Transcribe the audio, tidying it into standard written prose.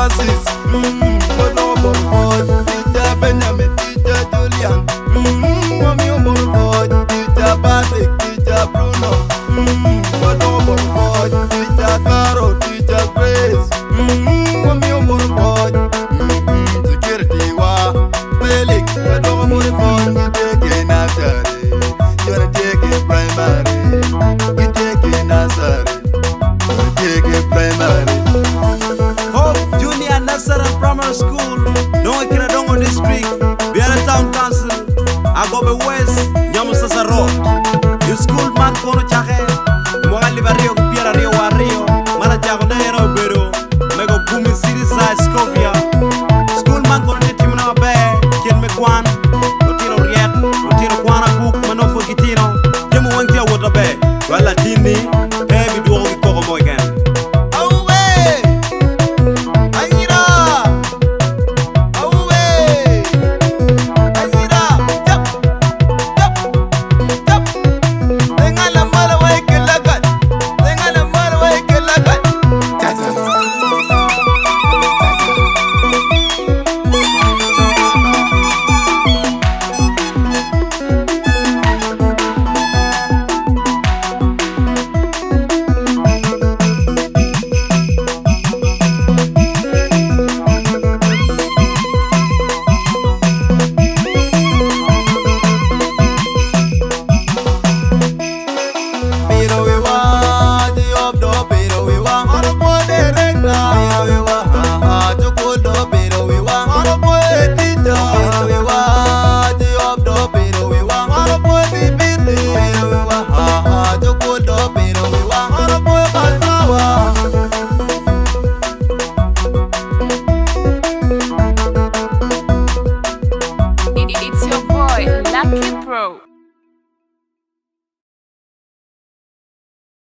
Francis, Bono Borford, Teacher Benjamin, Teacher Julian, Mami Borford, Teacher Patrick, Teacher Bruno, Bono Borford, Teacher Caro, Teacher Grace, Mami Borford, Security Wa, Felix, Bono Borford, you take it nursery, you wanna take it primary, you take it nursery, you take it primary. Hope Junior Nazareth Primary School, Dongo Kiradongo District, Biara Town Council, Agobe West, Nyamusasa Road. You school man kono chahe, Mwagali Barrio